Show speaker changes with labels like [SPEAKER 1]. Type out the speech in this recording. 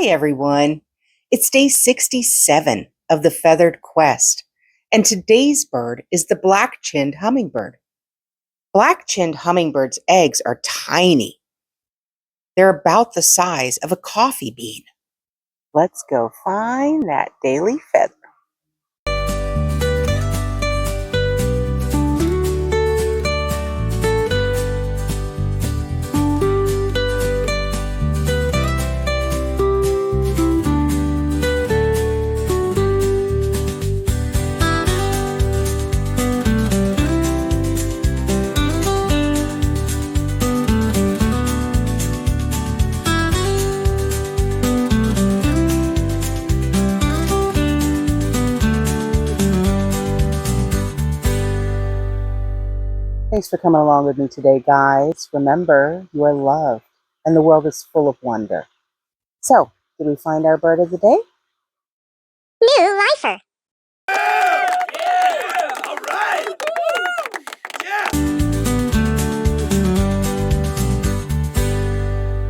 [SPEAKER 1] Hi, everyone. It's day 67 of the Feathered Quest, and today's bird is the black-chinned hummingbird. Black-chinned hummingbirds' eggs are tiny. They're about the size of a coffee bean. Let's go find that daily feather. Thanks for coming along with me today, guys. Remember, you are loved, and the world is full of wonder. So, did we find our bird of the day?
[SPEAKER 2] New lifer.